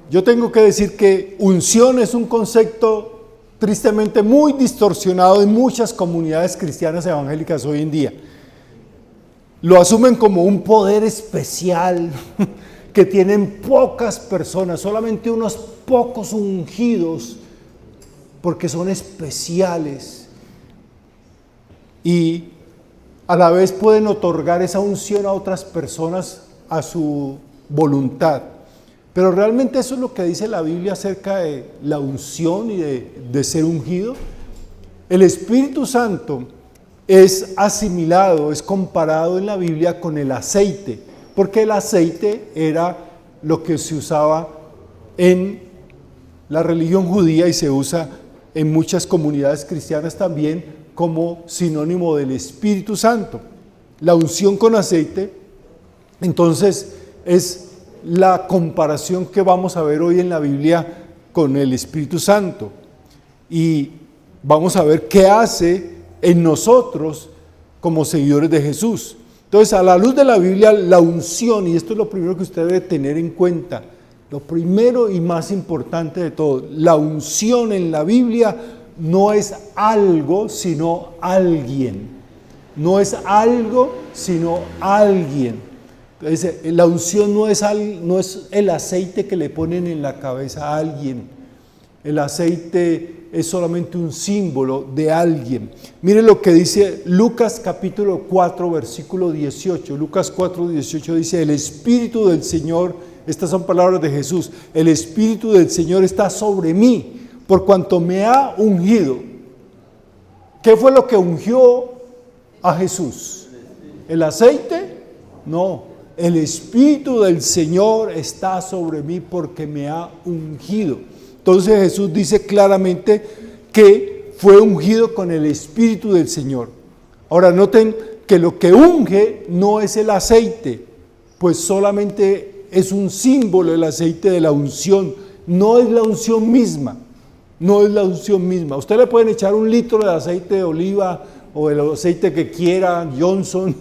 Yo tengo que decir que unción es un concepto tristemente muy distorsionado en muchas comunidades cristianas evangélicas hoy en día. Lo asumen como un poder especial que tienen pocas personas, solamente unos pocos ungidos, porque son especiales. Y a la vez pueden otorgar esa unción a otras personas a su voluntad. Pero realmente eso es lo que dice la Biblia acerca de la unción y de ser ungido. El Espíritu Santo es asimilado, es comparado en la Biblia con el aceite, porque el aceite era lo que se usaba en la religión judía y se usa en muchas comunidades cristianas también como sinónimo del Espíritu Santo. La unción con aceite, entonces, es la comparación que vamos a ver hoy en la Biblia con el Espíritu Santo. Y vamos a ver qué hace en nosotros como seguidores de Jesús. Entonces, a la luz de la Biblia, la unción, y esto es lo primero que usted debe tener en cuenta, lo primero y más importante de todo, la unción en la Biblia no es algo, sino alguien. No es algo, sino alguien. Entonces, la unción no es el aceite que le ponen en la cabeza a alguien. El aceite es solamente un símbolo de alguien. Mire lo que dice Lucas capítulo 4, versículo 18. Lucas 4, 18 dice: el Espíritu del Señor, estas son palabras de Jesús, el Espíritu del Señor está sobre mí, por cuanto me ha ungido. ¿Qué fue lo que ungió a Jesús? ¿El aceite? No. El Espíritu del Señor está sobre mí porque me ha ungido. Entonces Jesús dice claramente que fue ungido con el Espíritu del Señor. Ahora noten que lo que unge no es el aceite, pues solamente es un símbolo el aceite de la unción, no es la unción misma, no es la unción misma. Usted le pueden echar 1 litro de aceite de oliva o el aceite que quiera, Johnson,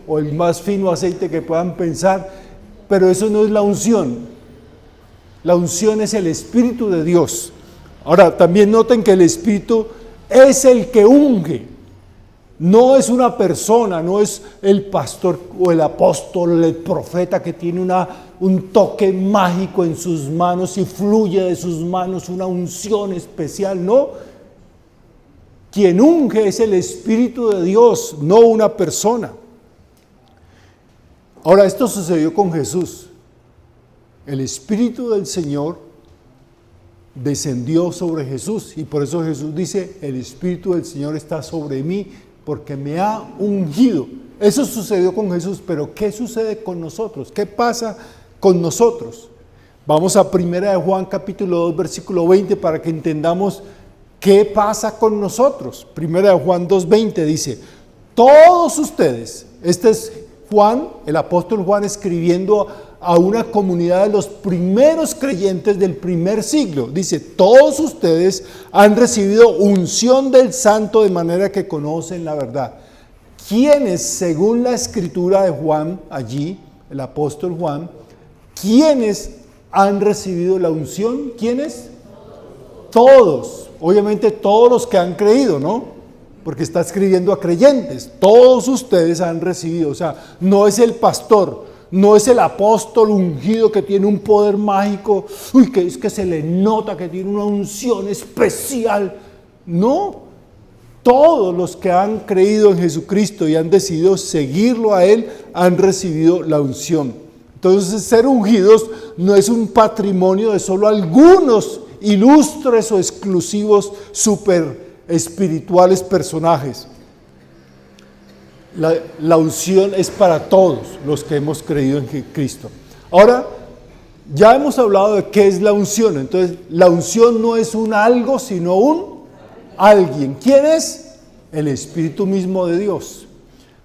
o el más fino aceite que puedan pensar, pero eso no es la unción. La unción es el Espíritu de Dios. Ahora, también noten que el Espíritu es el que unge, no es una persona, no es el pastor o el apóstol, el profeta que tiene un toque mágico en sus manos y fluye de sus manos una unción especial, no. Quien unge es el Espíritu de Dios, no una persona. Ahora, esto sucedió con Jesús. El Espíritu del Señor descendió sobre Jesús y por eso Jesús dice: el Espíritu del Señor está sobre mí porque me ha ungido. Eso sucedió con Jesús, pero ¿qué sucede con nosotros? ¿Qué pasa con nosotros? Vamos a 1 Juan capítulo 2 versículo 20 para que entendamos ¿qué pasa con nosotros? 1 Juan 2:20 dice: todos ustedes, este es Juan, el apóstol Juan, escribiendo a una comunidad de los primeros creyentes del primer siglo. Dice: todos ustedes han recibido unción del Santo de manera que conocen la verdad. ¿Quiénes, según la escritura de Juan, allí, el apóstol Juan, quiénes han recibido la unción? ¿Quiénes? Todos. Obviamente todos los que han creído, ¿no? Porque está escribiendo a creyentes. Todos ustedes han recibido. O sea, no es el pastor, no es el apóstol ungido que tiene un poder mágico, que es que se le nota que tiene una unción especial. No, todos los que han creído en Jesucristo y han decidido seguirlo a Él han recibido la unción. Entonces, ser ungidos no es un patrimonio de solo algunos ilustres o exclusivos super espirituales personajes. La unción es para todos los que hemos creído en Cristo. Ahora, ya hemos hablado de qué es la unción. Entonces, la unción no es un algo, sino un alguien. ¿Quién es? El Espíritu mismo de Dios.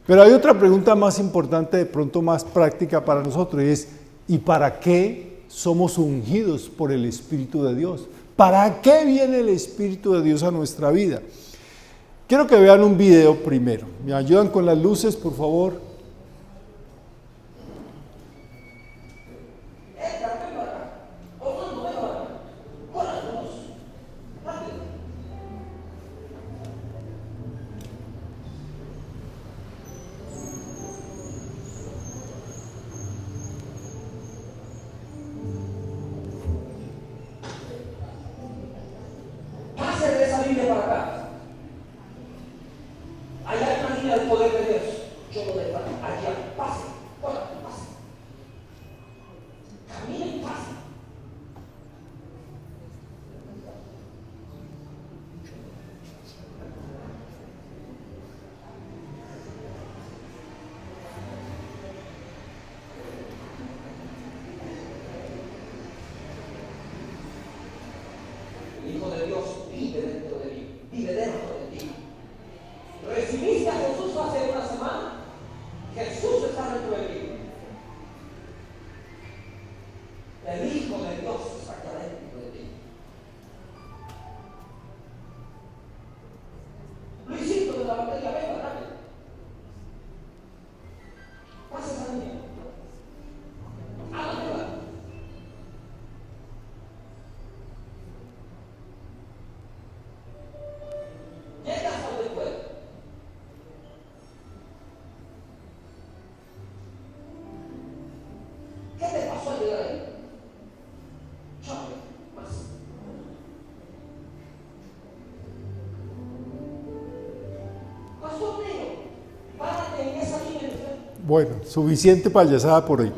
Pero hay otra pregunta más importante, de pronto más práctica para nosotros, y es: ¿y para qué somos ungidos por el Espíritu de Dios? ¿Para qué viene el Espíritu de Dios a nuestra vida? Quiero que vean un video primero. ¿Me ayudan con las luces, por favor? vive dentro de mí, vive dentro de ti. ¿Recibiste a Jesús hace una semana? Jesús está dentro de ti. El Hijo de Dios está acá dentro de ti. Luisito de la batería, venga, rápido. Pasa esa niña. Háganla. Llegas a donde puedas. ¿Qué te pasó al llegar ahí? Chao, más. Pastor mío, párate en esa línea. Bueno, suficiente payasada por hoy.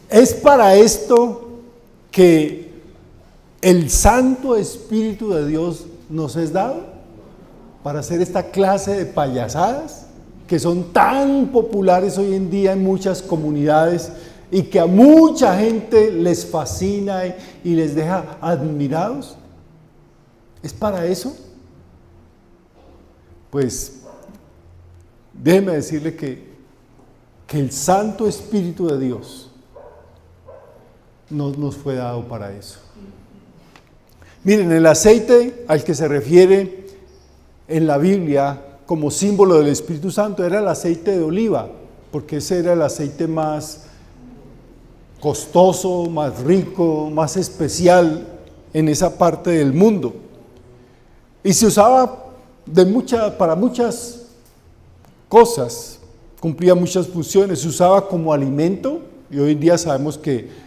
Es para esto que el Santo Espíritu de Dios nos es dado, para hacer esta clase de payasadas que son tan populares hoy en día en muchas comunidades y que a mucha gente les fascina y les deja admirados. ¿Es para eso? Pues déjeme decirle que el Santo Espíritu de Dios no nos fue dado para eso. Miren, el aceite al que se refiere en la Biblia como símbolo del Espíritu Santo era el aceite de oliva, porque ese era el aceite más costoso, más rico, más especial en esa parte del mundo. Y se usaba para muchas cosas, cumplía muchas funciones, se usaba como alimento, y hoy en día sabemos que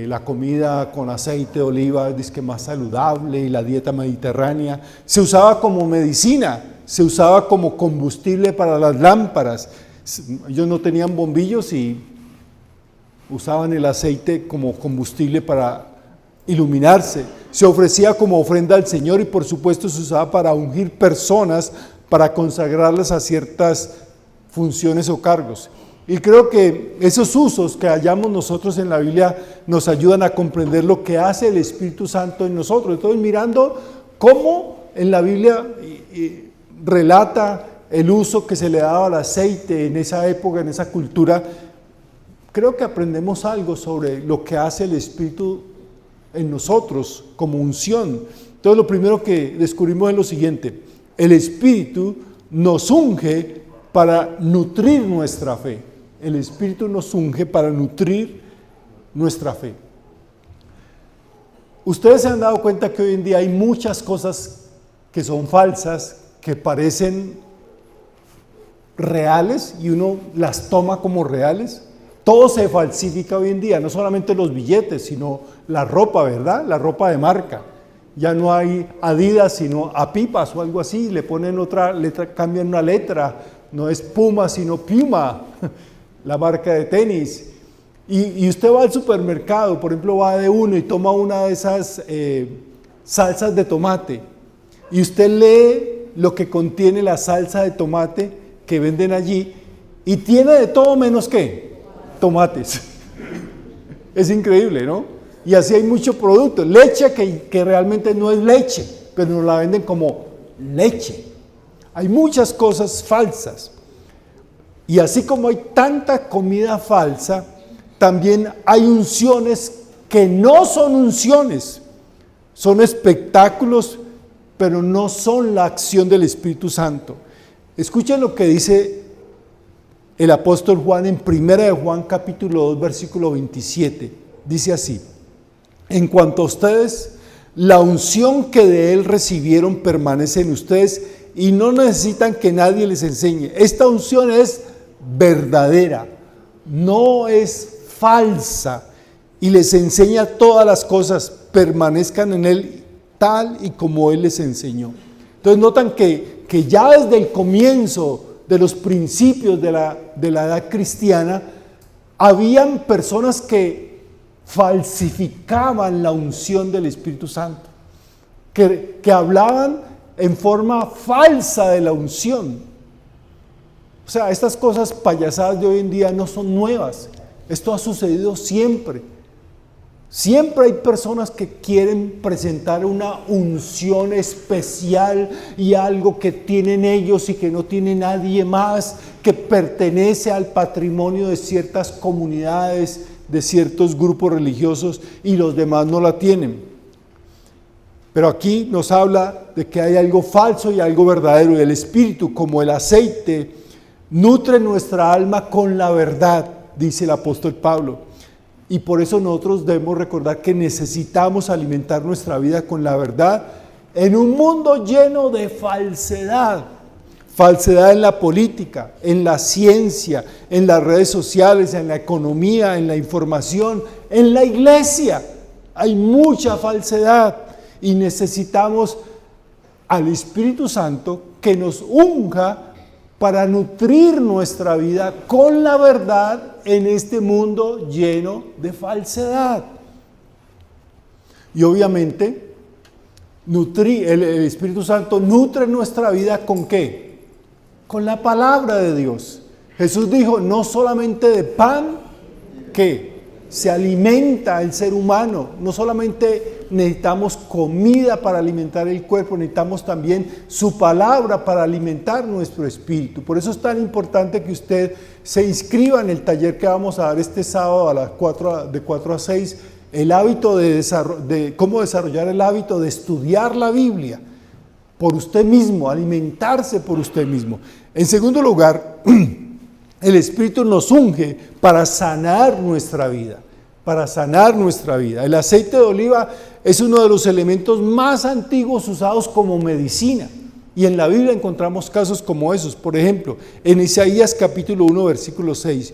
la comida con aceite de oliva es que más saludable y la dieta mediterránea. Se usaba como medicina, se usaba como combustible para las lámparas. Ellos no tenían bombillos y usaban el aceite como combustible para iluminarse. Se ofrecía como ofrenda al Señor y por supuesto se usaba para ungir personas, para consagrarlas a ciertas funciones o cargos. Y creo que esos usos que hallamos nosotros en la Biblia nos ayudan a comprender lo que hace el Espíritu Santo en nosotros. Entonces, mirando cómo en la Biblia relata el uso que se le daba al aceite en esa época, en esa cultura, creo que aprendemos algo sobre lo que hace el Espíritu en nosotros como unción. Entonces, lo primero que descubrimos es lo siguiente: el Espíritu nos unge para nutrir nuestra fe. El Espíritu nos unge para nutrir nuestra fe. Ustedes se han dado cuenta que hoy en día hay muchas cosas que son falsas, que parecen reales y uno las toma como reales. Todo se falsifica hoy en día, no solamente los billetes, sino la ropa, ¿verdad? La ropa de marca. Ya no hay Adidas, sino Apipas o algo así, le ponen otra letra, cambian una letra, no es Puma, sino Puma, la marca de tenis. Y usted va al supermercado, por ejemplo, va de uno y toma una de esas salsas de tomate, y usted lee lo que contiene la salsa de tomate que venden allí, y tiene de todo menos ¿qué? Tomates. Es increíble, ¿no? Y así hay mucho producto, leche que realmente no es leche, pero nos la venden como leche. Hay muchas cosas falsas. Y así como hay tanta comida falsa, también hay unciones que no son unciones, son espectáculos, pero no son la acción del Espíritu Santo. Escuchen lo que dice el apóstol Juan en 1 de Juan capítulo 2 versículo 27. Dice así: en cuanto a ustedes, la unción que de él recibieron permanece en ustedes y no necesitan que nadie les enseñe. Esta unción es verdadera, no es falsa, y les enseña todas las cosas, permanezcan en él tal y como él les enseñó. Entonces notan que ya desde el comienzo de los principios de la edad cristiana, habían personas que falsificaban la unción del Espíritu Santo, que hablaban en forma falsa de la unción. O sea, estas cosas payasadas de hoy en día no son nuevas. Esto ha sucedido siempre. Siempre hay personas que quieren presentar una unción especial y algo que tienen ellos y que no tiene nadie más, que pertenece al patrimonio de ciertas comunidades, de ciertos grupos religiosos, y los demás no la tienen. Pero aquí nos habla de que hay algo falso y algo verdadero, y el Espíritu, como el aceite, nutre nuestra alma con la verdad, dice el apóstol Pablo. Y por eso nosotros debemos recordar que necesitamos alimentar nuestra vida con la verdad en un mundo lleno de falsedad. Falsedad en la política, en la ciencia, en las redes sociales, en la economía, en la información, en la iglesia. Hay mucha falsedad y necesitamos al Espíritu Santo que nos unja para nutrir nuestra vida con la verdad en este mundo lleno de falsedad. Y obviamente, el Espíritu Santo nutre nuestra vida ¿con qué? Con la palabra de Dios. Jesús dijo, no solamente de pan, ¿qué? Se alimenta el ser humano. No solamente necesitamos comida para alimentar el cuerpo, necesitamos también su palabra para alimentar nuestro espíritu. Por eso es tan importante que usted se inscriba en el taller que vamos a dar este sábado a las 4 a 6, el hábito de cómo desarrollar el hábito de estudiar la Biblia por usted mismo, alimentarse por usted mismo. En segundo lugar, el Espíritu nos unge para sanar nuestra vida, para sanar nuestra vida. El aceite de oliva es uno de los elementos más antiguos usados como medicina. Y en la Biblia encontramos casos como esos. Por ejemplo, en Isaías capítulo 1, versículo 6,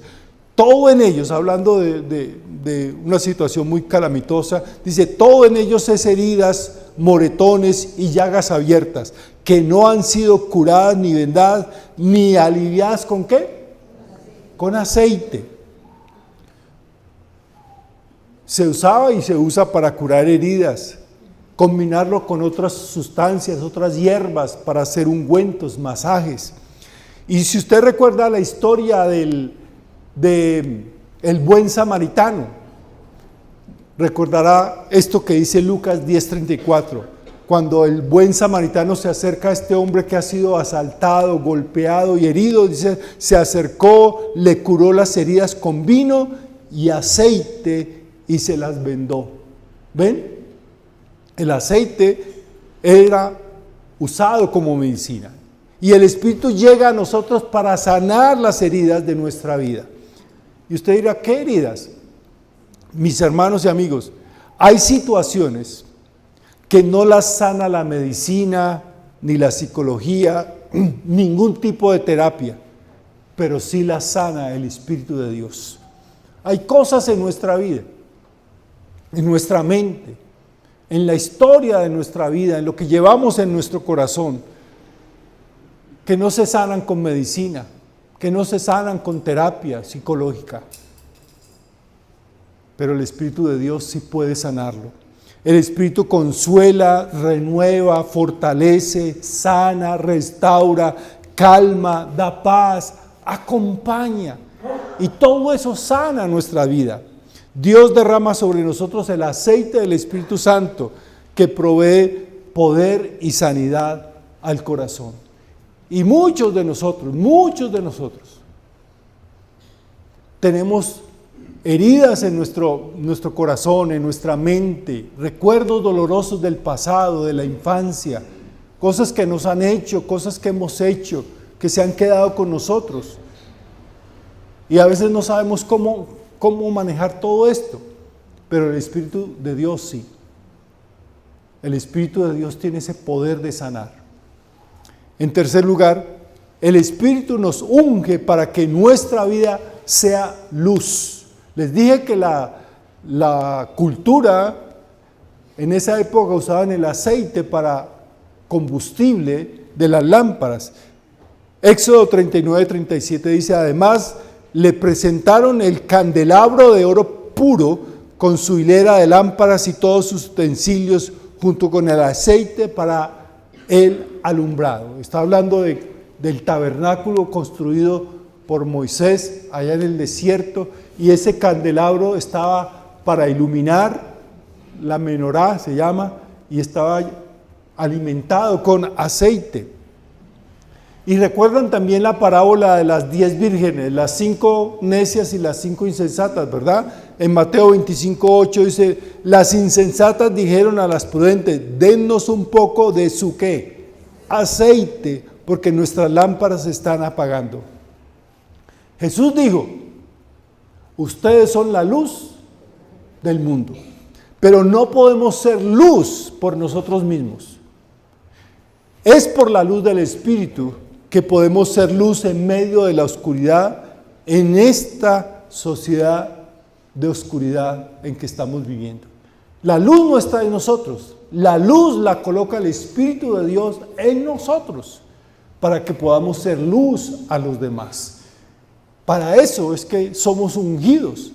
todo en ellos, hablando de una situación muy calamitosa, dice, todo en ellos es heridas, moretones y llagas abiertas, que no han sido curadas ni vendadas, ni aliviadas ¿con qué? Con aceite. Se usaba y se usa para curar heridas, combinarlo con otras sustancias, otras hierbas para hacer ungüentos, masajes. Y si usted recuerda la historia del buen samaritano, recordará esto que dice Lucas 10:34, cuando el buen samaritano se acerca a este hombre que ha sido asaltado, golpeado y herido, dice, se acercó, le curó las heridas con vino y aceite y se las vendó. ¿Ven? El aceite era usado como medicina. Y el Espíritu llega a nosotros para sanar las heridas de nuestra vida. Y usted dirá, ¿qué heridas? Mis hermanos y amigos, hay situaciones que no las sana la medicina, ni la psicología, ningún tipo de terapia, pero sí las sana el Espíritu de Dios. Hay cosas en nuestra vida, en nuestra mente, en la historia de nuestra vida, en lo que llevamos en nuestro corazón, que no se sanan con medicina, que no se sanan con terapia psicológica, pero el Espíritu de Dios sí puede sanarlo. El Espíritu consuela, renueva, fortalece, sana, restaura, calma, da paz, acompaña, y todo eso sana nuestra vida. Dios derrama sobre nosotros el aceite del Espíritu Santo que provee poder y sanidad al corazón. Y muchos de nosotros tenemos heridas en nuestro corazón, en nuestra mente, recuerdos dolorosos del pasado, de la infancia, cosas que nos han hecho, cosas que hemos hecho, que se han quedado con nosotros. Y a veces no sabemos cómo manejar todo esto, pero el Espíritu de Dios sí. El Espíritu de Dios tiene ese poder de sanar. En tercer lugar, el Espíritu nos unge para que nuestra vida sea luz. Les dije que la cultura en esa época usaban el aceite para combustible de las lámparas. Éxodo 39:37 dice, además le presentaron el candelabro de oro puro con su hilera de lámparas y todos sus utensilios junto con el aceite para el alumbrado. Está hablando del tabernáculo construido por Moisés allá en el desierto, y ese candelabro estaba para iluminar la menorá se llama, y estaba alimentado con aceite. Y recuerdan también la parábola de las 10 vírgenes, las 5 necias y las 5 insensatas, ¿verdad? En Mateo 25:8 dice, las insensatas dijeron a las prudentes, dennos un poco de su ¿qué? Aceite, porque nuestras lámparas se están apagando. Jesús dijo, ustedes son la luz del mundo, pero no podemos ser luz por nosotros mismos. Es por la luz del Espíritu que podemos ser luz en medio de la oscuridad, en esta sociedad de oscuridad en que estamos viviendo. La luz no está en nosotros, la luz la coloca el Espíritu de Dios en nosotros, para que podamos ser luz a los demás. Para eso es que somos ungidos,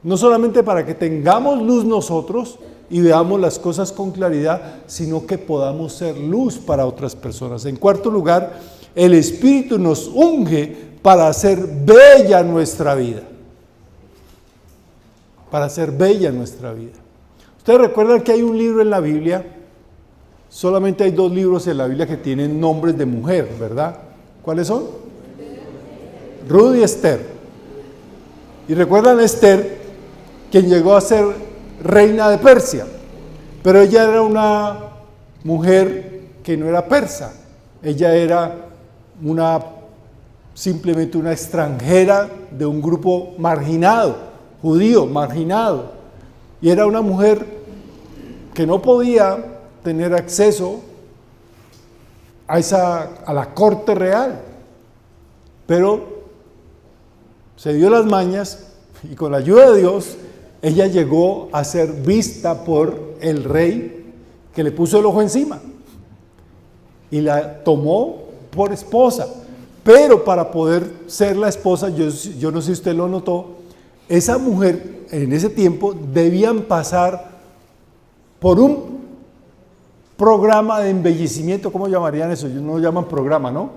no solamente para que tengamos luz nosotros y veamos las cosas con claridad, sino que podamos ser luz para otras personas. En cuarto lugar, el Espíritu nos unge para hacer bella nuestra vida. Para hacer bella nuestra vida. Ustedes recuerdan que hay un libro en la Biblia, solamente hay 2 libros en la Biblia que tienen nombres de mujer, ¿verdad? ¿Cuáles son? Ruth y Esther. Y recuerdan a Esther, quien llegó a ser reina de Persia, pero ella era una mujer que no era persa, ella era simplemente una extranjera de un grupo marginado, judío, marginado, y era una mujer que no podía tener acceso a la corte real, pero se dio las mañas y con la ayuda de Dios ella llegó a ser vista por el rey, que le puso el ojo encima y la tomó por esposa. Pero para poder ser la esposa, yo no sé si usted lo notó, esa mujer en ese tiempo debían pasar por un programa de embellecimiento. ¿Cómo llamarían eso? Ellos no llaman programa, ¿no?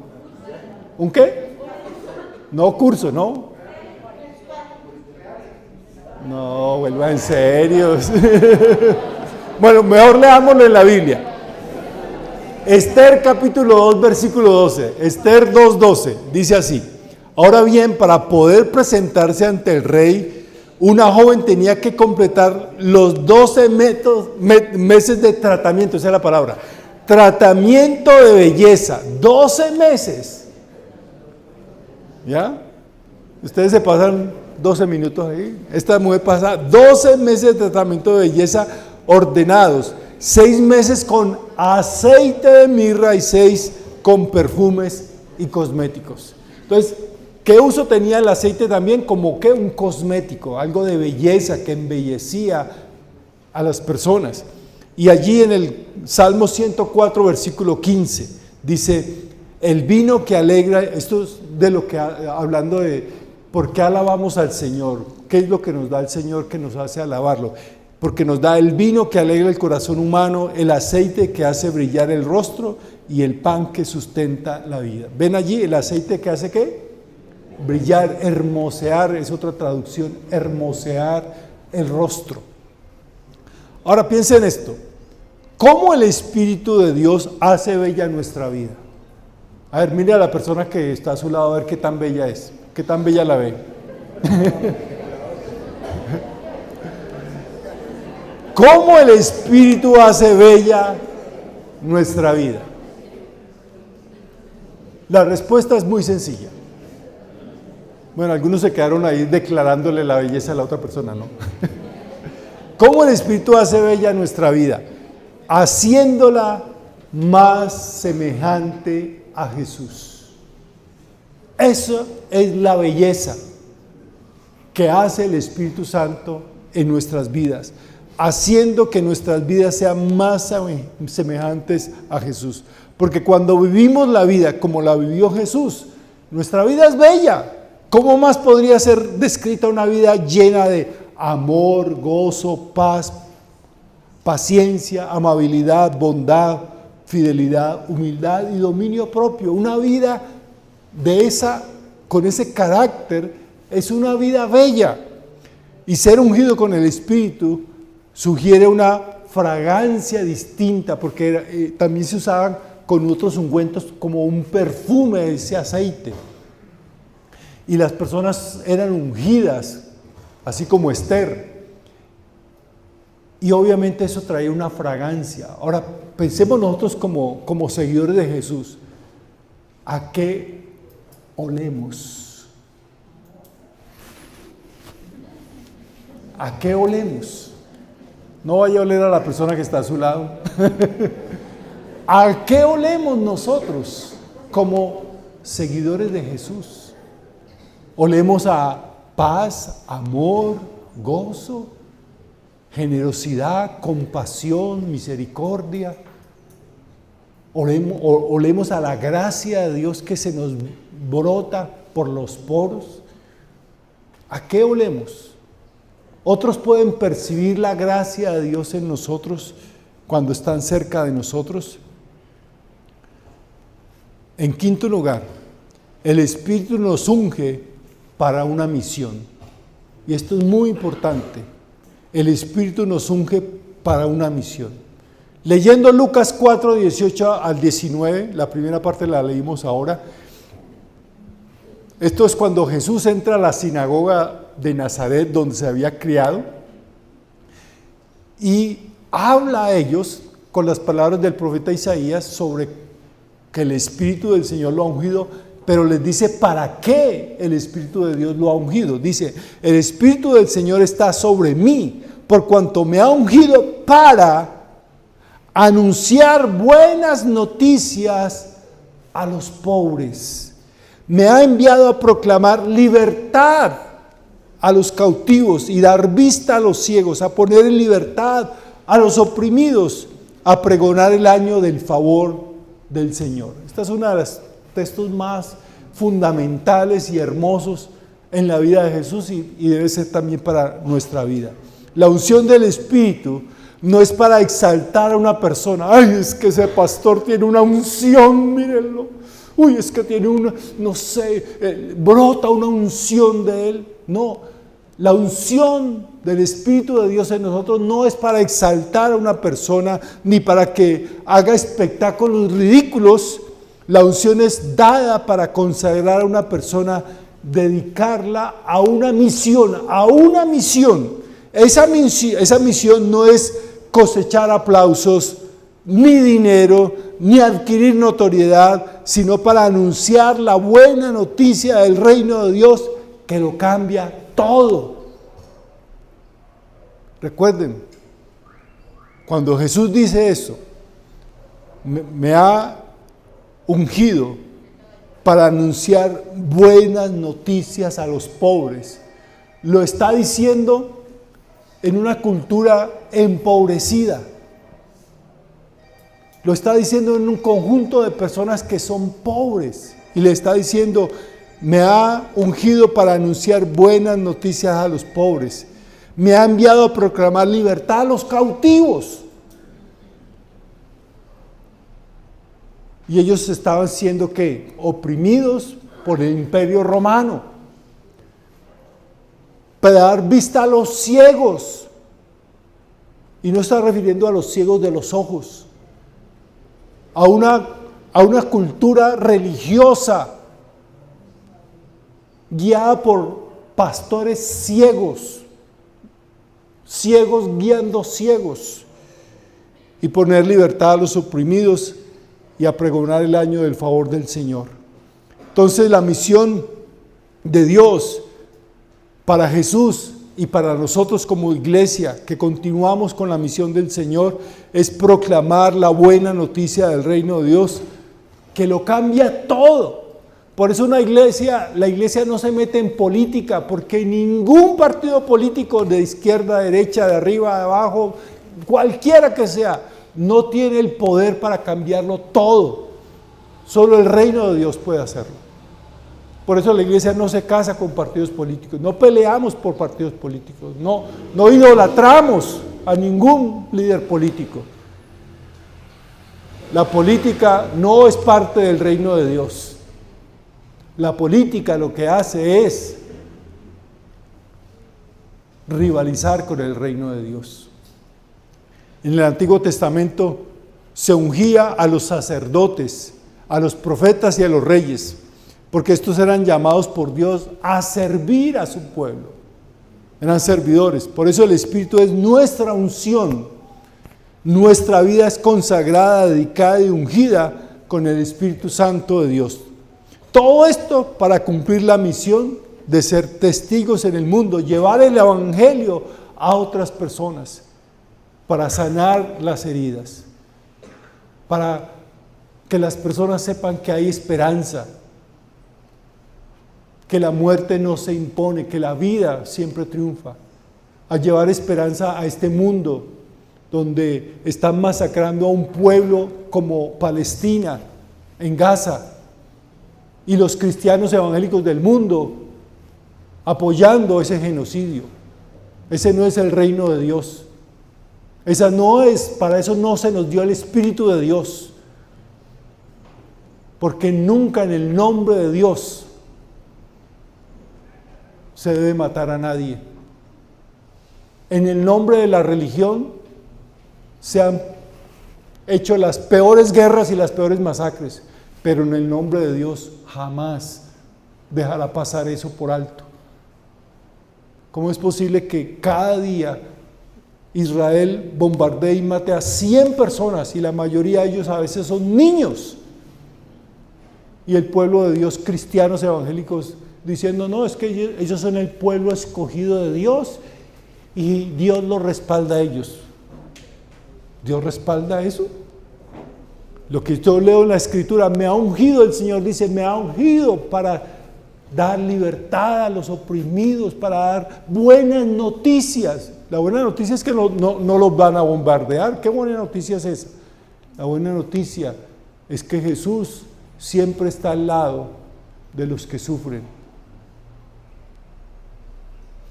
¿Un qué? No, curso, ¿no? No, vuelva en serio. Bueno, mejor leámoslo en la Biblia. Esther capítulo 2, versículo 12. Esther 2:12 dice así: ahora bien, para poder presentarse ante el rey, una joven tenía que completar los 12 meses de tratamiento, esa es la palabra, tratamiento de belleza, 12 meses. ¿Ya? Ustedes se pasan 12 minutos ahí. Esta mujer pasa 12 meses de tratamiento de belleza ordenados, 6 meses con aceite de mirra y 6 con perfumes y cosméticos. Entonces, ¿qué uso tenía el aceite también? Como que un cosmético, algo de belleza que embellecía a las personas. Y allí en el Salmo 104, versículo 15, dice, el vino que alegra, esto es de lo que, hablando de por qué alabamos al Señor, qué es lo que nos da el Señor que nos hace alabarlo, porque nos da el vino que alegra el corazón humano, el aceite que hace brillar el rostro y el pan que sustenta la vida. ¿Ven allí el aceite que hace qué? Brillar, hermosear, es otra traducción, hermosear el rostro. Ahora piensen esto, ¿cómo el Espíritu de Dios hace bella nuestra vida? A ver, mire a la persona que está a su lado a ver qué tan bella es, qué tan bella la ve. ¿Cómo el Espíritu hace bella nuestra vida? La respuesta es muy sencilla. Bueno, algunos se quedaron ahí declarándole la belleza a la otra persona, ¿no? ¿Cómo el Espíritu hace bella nuestra vida? Haciéndola más semejante a Jesús. Eso es la belleza que hace el Espíritu Santo en nuestras vidas, haciendo que nuestras vidas sean más semejantes a Jesús. Porque cuando vivimos la vida como la vivió Jesús, nuestra vida es bella. ¿Cómo más podría ser descrita una vida llena de amor, gozo, paz, paciencia, amabilidad, bondad, fidelidad, humildad y dominio propio? Una vida con ese carácter es una vida bella. Y ser ungido con el Espíritu sugiere una fragancia distinta, porque también se usaban con otros ungüentos como un perfume de ese aceite. Y las personas eran ungidas, así como Esther. Y obviamente eso traía una fragancia. Ahora, pensemos nosotros como seguidores de Jesús, ¿a qué olemos? ¿A qué olemos? No vaya a oler a la persona que está a su lado. ¿A qué olemos nosotros como seguidores de Jesús? ¿Olemos a paz, amor, gozo, generosidad, compasión, misericordia? ¿Olemos a la gracia de Dios que se nos brota por los poros? ¿A qué olemos? Otros pueden percibir la gracia de Dios en nosotros cuando están cerca de nosotros. En quinto lugar, el Espíritu nos unge para una misión. Y esto es muy importante. El Espíritu nos unge para una misión. Leyendo Lucas 4, 18 al 19, la primera parte la leímos ahora. Esto es cuando Jesús entra a la sinagoga de Nazaret, donde se había criado, y habla a ellos con las palabras del profeta Isaías sobre que el Espíritu del Señor lo ha ungido, pero les dice para qué el Espíritu de Dios lo ha ungido. Dice, el Espíritu del Señor está sobre mí, por cuanto me ha ungido para anunciar buenas noticias a los pobres. Me ha enviado a proclamar libertad a los cautivos y dar vista a los ciegos, a poner en libertad a los oprimidos, a pregonar el año del favor del Señor. Esta es una de los textos más fundamentales y hermosos en la vida de Jesús y debe ser también para nuestra vida. La unción del Espíritu no es para exaltar a una persona. Ay, es que ese pastor tiene una unción, mírenlo. Uy, es que tiene una, no sé, brota una unción de él. No, la unción del Espíritu de Dios en nosotros no es para exaltar a una persona, ni para que haga espectáculos ridículos. La unción es dada para consagrar a una persona, dedicarla a una misión, a una misión. Esa misión no es cosechar aplausos, ni dinero, ni adquirir notoriedad, sino para anunciar la buena noticia del reino de Dios que lo cambia todo. Recuerden, cuando Jesús dice eso, me ha ungido para anunciar buenas noticias a los pobres, lo está diciendo en una cultura empobrecida. Lo está diciendo en un conjunto de personas que son pobres. Y le está diciendo, me ha ungido para anunciar buenas noticias a los pobres. Me ha enviado a proclamar libertad a los cautivos. Y ellos estaban siendo, ¿qué? Oprimidos por el imperio romano. Para dar vista a los ciegos. Y no está refiriendo a los ciegos de los ojos. A una cultura religiosa guiada por pastores ciegos guiando ciegos, y poner libertad a los oprimidos y a pregonar el año del favor del Señor. Entonces la misión de Dios para Jesús y para nosotros como iglesia que continuamos con la misión del Señor es proclamar la buena noticia del reino de Dios que lo cambia todo. Por eso la iglesia no se mete en política, porque ningún partido político de izquierda, derecha, de arriba, de abajo, cualquiera que sea, no tiene el poder para cambiarlo todo. Solo el reino de Dios puede hacerlo. Por eso la iglesia no se casa con partidos políticos, no peleamos por partidos políticos, no idolatramos a ningún líder político. La política no es parte del reino de Dios. La política lo que hace es rivalizar con el reino de Dios. En el Antiguo Testamento se ungía a los sacerdotes, a los profetas y a los reyes, porque estos eran llamados por Dios a servir a su pueblo. Eran servidores. Por eso el Espíritu es nuestra unción. Nuestra vida es consagrada, dedicada y ungida con el Espíritu Santo de Dios. Todo esto para cumplir la misión de ser testigos en el mundo, llevar el Evangelio a otras personas, para sanar las heridas, para que las personas sepan que hay esperanza, que la muerte no se impone, que la vida siempre triunfa, a llevar esperanza a este mundo donde están masacrando a un pueblo como Palestina, en Gaza, y los cristianos evangélicos del mundo apoyando ese genocidio. Ese no es el reino de Dios. Esa no es, para eso no se nos dio el Espíritu de Dios. Porque nunca en el nombre de Dios se debe matar a nadie. En el nombre de la religión se han hecho las peores guerras y las peores masacres, pero en el nombre de Dios jamás dejará pasar eso por alto. ¿Cómo es posible que cada día Israel bombardee y mate a 100 personas y la mayoría de ellos a veces son niños? Y el pueblo de Dios, cristianos evangélicos, diciendo, no, es que ellos son el pueblo escogido de Dios y Dios los respalda a ellos. ¿Dios respalda eso? Lo que yo leo en la Escritura, me ha ungido, el Señor dice, me ha ungido para dar libertad a los oprimidos, para dar buenas noticias. La buena noticia es que no los van a bombardear. ¿Qué buena noticia es esa? La buena noticia es que Jesús siempre está al lado de los que sufren,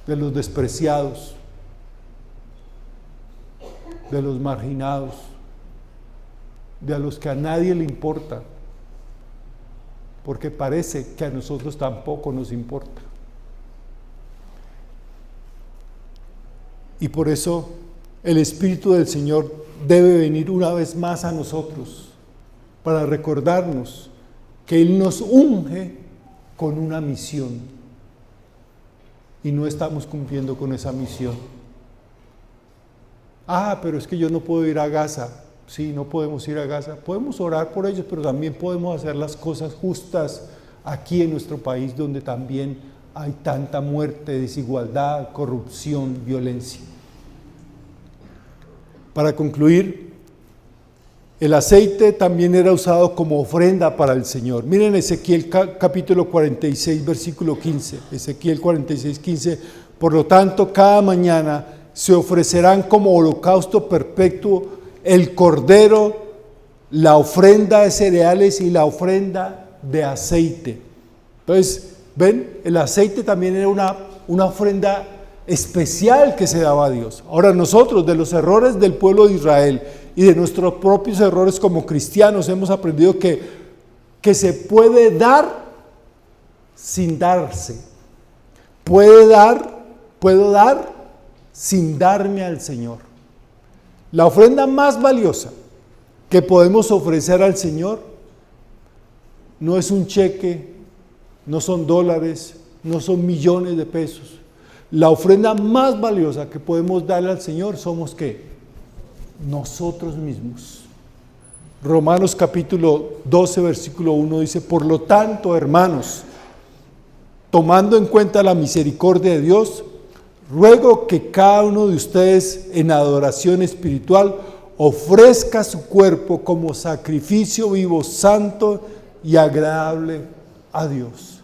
de los despreciados, de los marginados, de a los que a nadie le importa, porque parece que a nosotros tampoco nos importa. Y por eso el Espíritu del Señor debe venir una vez más a nosotros para recordarnos que Él nos unge con una misión y no estamos cumpliendo con esa misión. Pero es que yo no puedo ir a Gaza. Sí, no podemos ir a Gaza. Podemos orar por ellos, pero también podemos hacer las cosas justas aquí en nuestro país, donde también hay tanta muerte, desigualdad, corrupción, violencia. Para concluir, el aceite también era usado como ofrenda para el Señor. Miren Ezequiel capítulo 46, versículo 15. Ezequiel 46, 15. Por lo tanto, cada mañana se ofrecerán como holocausto perpetuo el cordero, la ofrenda de cereales y la ofrenda de aceite. Entonces, ven, el aceite también era una ofrenda especial que se daba a Dios. Ahora nosotros, de los errores del pueblo de Israel y de nuestros propios errores como cristianos, hemos aprendido que se puede dar sin darse. Puedo dar sin darme al Señor. La ofrenda más valiosa que podemos ofrecer al Señor no es un cheque, no son dólares, no son millones de pesos. La ofrenda más valiosa que podemos darle al Señor somos ¿qué? Nosotros mismos. Romanos capítulo 12, versículo 1 dice, por lo tanto, hermanos, tomando en cuenta la misericordia de Dios, ruego que cada uno de ustedes en adoración espiritual ofrezca su cuerpo como sacrificio vivo, santo y agradable a Dios.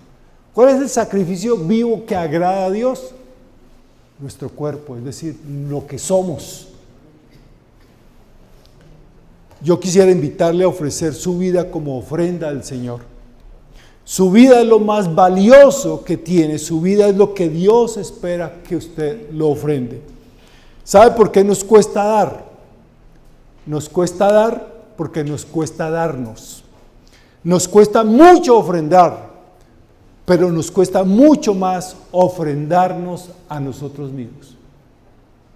¿Cuál es el sacrificio vivo que agrada a Dios? Nuestro cuerpo, es decir, lo que somos. Yo quisiera invitarle a ofrecer su vida como ofrenda al Señor. Su vida es lo más valioso que tiene, su vida es lo que Dios espera que usted lo ofrende. ¿Sabe por qué nos cuesta dar? Nos cuesta dar porque nos cuesta darnos. Nos cuesta mucho ofrendar, pero nos cuesta mucho más ofrendarnos a nosotros mismos.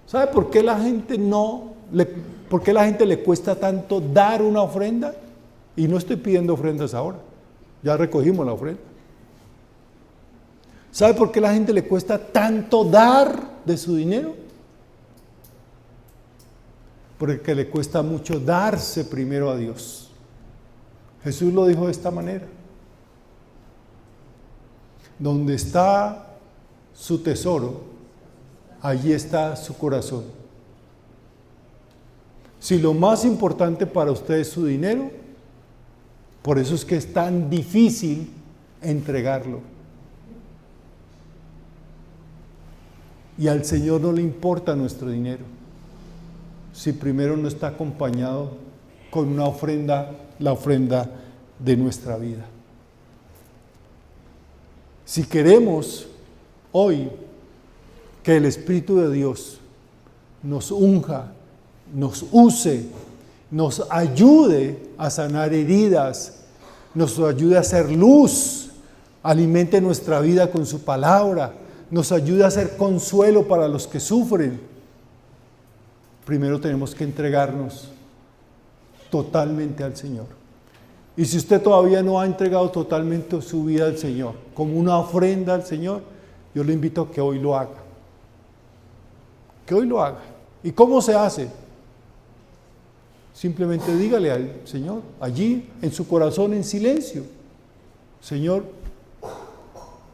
¿Sabe por qué la gente no le ¿Por qué a la gente le cuesta tanto dar una ofrenda? Y no estoy pidiendo ofrendas ahora, ya recogimos la ofrenda. ¿Sabe por qué a la gente le cuesta tanto dar de su dinero? Porque le cuesta mucho darse primero a Dios. Jesús lo dijo de esta manera: donde está su tesoro, allí está su corazón. Si lo más importante para usted es su dinero, por eso es que es tan difícil entregarlo. Y al Señor no le importa nuestro dinero, si primero no está acompañado con una ofrenda, la ofrenda de nuestra vida. Si queremos hoy que el Espíritu de Dios nos unja, nos use, nos ayude a sanar heridas, nos ayude a hacer luz, alimente nuestra vida con su palabra, nos ayude a ser consuelo para los que sufren, primero tenemos que entregarnos totalmente al Señor. Y si usted todavía no ha entregado totalmente su vida al Señor, como una ofrenda al Señor, yo le invito a que hoy lo haga. Que hoy lo haga. ¿Y cómo se hace? Simplemente dígale al Señor, allí en su corazón en silencio: Señor,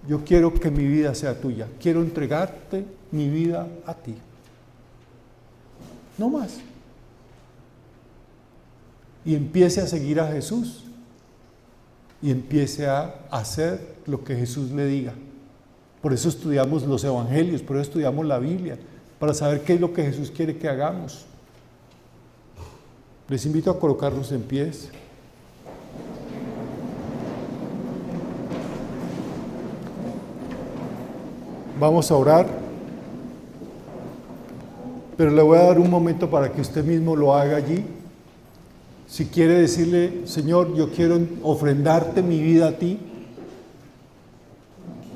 yo quiero que mi vida sea tuya, quiero entregarte mi vida a ti. No más. Y empiece a seguir a Jesús. Y empiece a hacer lo que Jesús le diga. Por eso estudiamos los evangelios, por eso estudiamos la Biblia, para saber qué es lo que Jesús quiere que hagamos. Les invito a colocarnos en pies. Vamos a orar, pero le voy a dar un momento para que usted mismo lo haga allí. Si quiere decirle: Señor, yo quiero ofrendarte mi vida a ti,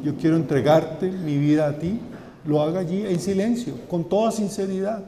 yo quiero entregarte mi vida a ti, lo haga allí en silencio, con toda sinceridad.